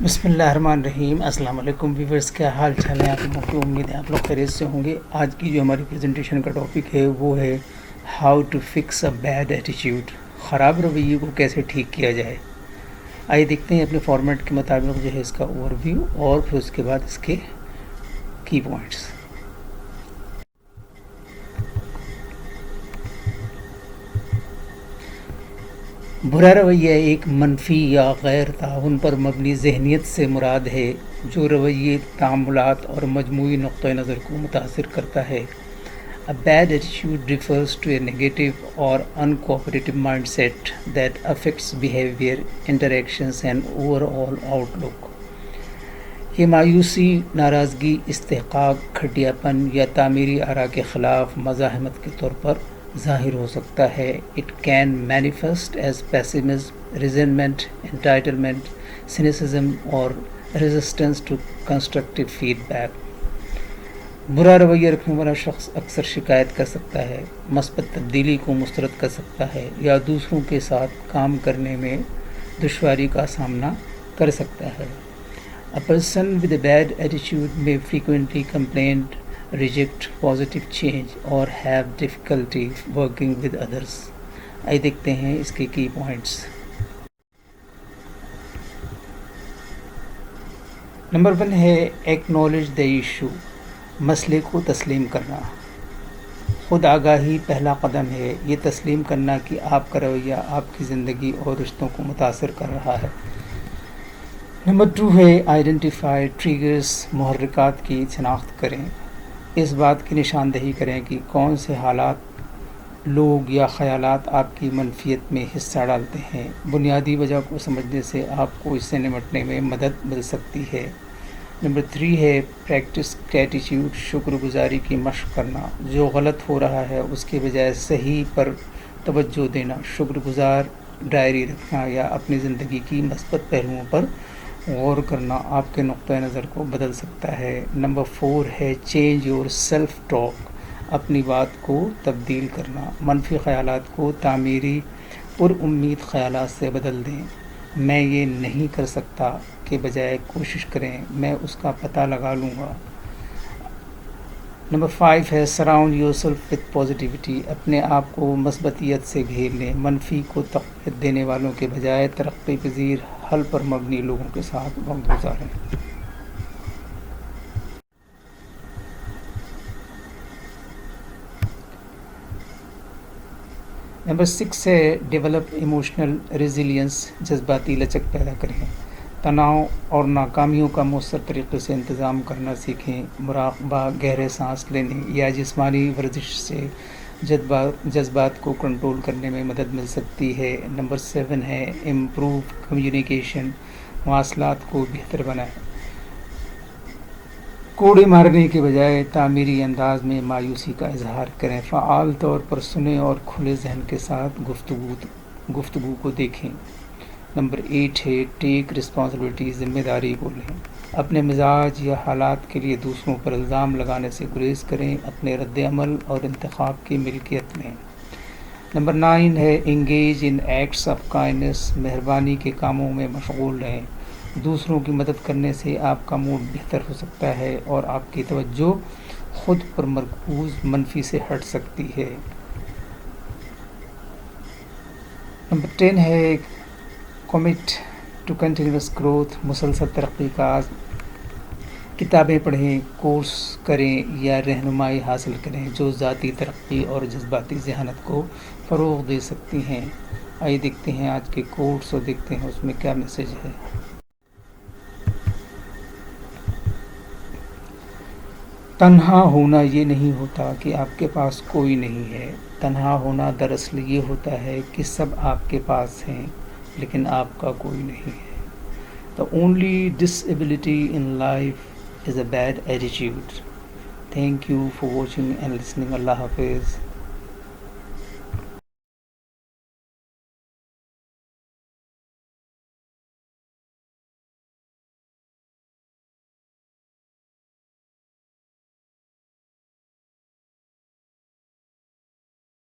بسم اللہ الرحمن الرحیم. السلام علیکم ویورز, کیا حال چال ہے آپ لوگوں کی؟ امید ہے آپ لوگ خیریت سے ہوں گے. آج کی جو ہماری پریزنٹیشن کا ٹاپک ہے وہ ہے how to fix a bad attitude. خراب رویے کو کیسے ٹھیک کیا جائے. آئیے دیکھتے ہیں اپنے فارمیٹ کے مطابق جو ہے اس کا اوور ویو اور پھر اس کے بعد اس کے کی پوائنٹس. برا رویہ ایک منفی یا غیر تعاون پر مبنی ذہنیت سے مراد ہے جو رویے، تعاملات اور مجموعی نقطہ نظر کو متاثر کرتا ہے. A bad attitude refers to a negative or uncooperative mindset that affects behavior, interactions and overall outlook. یہ مایوسی، ناراضگی، استحقاق، گھٹیاپن یا تعمیری آراء کے خلاف مزاحمت کے طور پر ظاہر ہو سکتا ہے. It can manifest as pessimism, resentment, entitlement, cynicism or resistance to constructive feedback. برا رویہ رکھنے والا شخص اکثر شکایت کر سکتا ہے، مثبت تبدیلی کو مسترد کر سکتا ہے یا دوسروں کے ساتھ کام کرنے میں دشواری کا سامنا کر سکتا ہے. A person with a bad attitude may frequently complain, reject positive change or have difficulty working with others. آئیے دیکھتے ہیں اس کے کی پوائنٹس. نمبر 1 ہے acknowledge the issue. مسئلے کو تسلیم کرنا. خود آگاہی پہلا قدم ہے. یہ تسلیم کرنا کہ آپ کا رویہ آپ کی زندگی اور رشتوں کو متاثر کر رہا ہے. نمبر 2 ہے آئیڈینٹیفائی ٹریگرز. محرکات کی شناخت کریں. اس بات کی نشاندہی کریں کہ کون سے حالات، لوگ یا خیالات آپ کی منفیت میں حصہ ڈالتے ہیں. بنیادی وجہ کو سمجھنے سے آپ کو اس سے نمٹنے میں مدد مل سکتی ہے. نمبر 3 ہے پریکٹس گریٹیٹیوڈ. شکر گزاری کی مشق کرنا. جو غلط ہو رہا ہے اس کے بجائے صحیح پر توجہ دینا. شکر گزار ڈائری رکھنا یا اپنی زندگی کی مثبت پہلوؤں پر غور کرنا آپ کے نقطہ نظر کو بدل سکتا ہے. نمبر 4 ہے چینج یور سیلف ٹاک. اپنی بات کو تبدیل کرنا. منفی خیالات کو تعمیری پر امید خیالات سے بدل دیں. میں یہ نہیں کر سکتا کے بجائے کوشش کریں میں اس کا پتہ لگا لوں گا. نمبر 5 ہے surround your self with positivity. اپنے آپ کو مثبتیت سے گھیر لیں. منفی کو تقویت دینے والوں کے بجائے ترقی پذیر، حل پر مبنی لوگوں کے ساتھ وقت گزاریں. نمبر 6 ہے ڈیولپ ایموشنل ریزیلینس. جذباتی لچک پیدا کریں. تناؤ اور ناکامیوں کا مؤثر طریقے سے انتظام کرنا سیکھیں. مراقبہ، گہرے سانس لینے یا جسمانی ورزش سے جذبات کو کنٹرول کرنے میں مدد مل سکتی ہے. نمبر 7 ہے امپروو کمیونیکیشن. مواصلات کو بہتر بنائیں. کوڑے مارنے کے بجائے تعمیری انداز میں مایوسی کا اظہار کریں. فعال طور پر سنیں اور کھلے ذہن کے ساتھ گفتگو کو دیکھیں. نمبر 8 ہے ٹیک رسپانسبلٹی. ذمہ داری کو لیں. اپنے مزاج یا حالات کے لیے دوسروں پر الزام لگانے سے گریز کریں. اپنے رد عمل اور انتخاب کی ملکیت لیں. نمبر 9 ہے engage in acts of kindness. مہربانی کے کاموں میں مشغول رہیں. دوسروں کی مدد کرنے سے آپ کا موڈ بہتر ہو سکتا ہے اور آپ کی توجہ خود پر مرکوز منفی سے ہٹ سکتی ہے. نمبر 10 ہے کمٹ ٹو کنٹینیوس گروتھ. مسلسل ترقی کا کتابیں پڑھیں، کورس کریں یا رہنمائی حاصل کریں جو ذاتی ترقی اور جذباتی ذہانت کو فروغ دے سکتی ہیں. آئیے دیکھتے ہیں آج کے کوٹس اور دیکھتے ہیں اس میں کیا میسج ہے. تنہا ہونا یہ نہیں ہوتا کہ آپ کے پاس کوئی نہیں ہے. تنہا ہونا دراصل یہ ہوتا ہے کہ سب آپ کے پاس ہیں لیکن آپ کا کوئی نہیں ہے. The only disability in life is a bad attitude. Thank you for watching and listening. Allah Hafiz.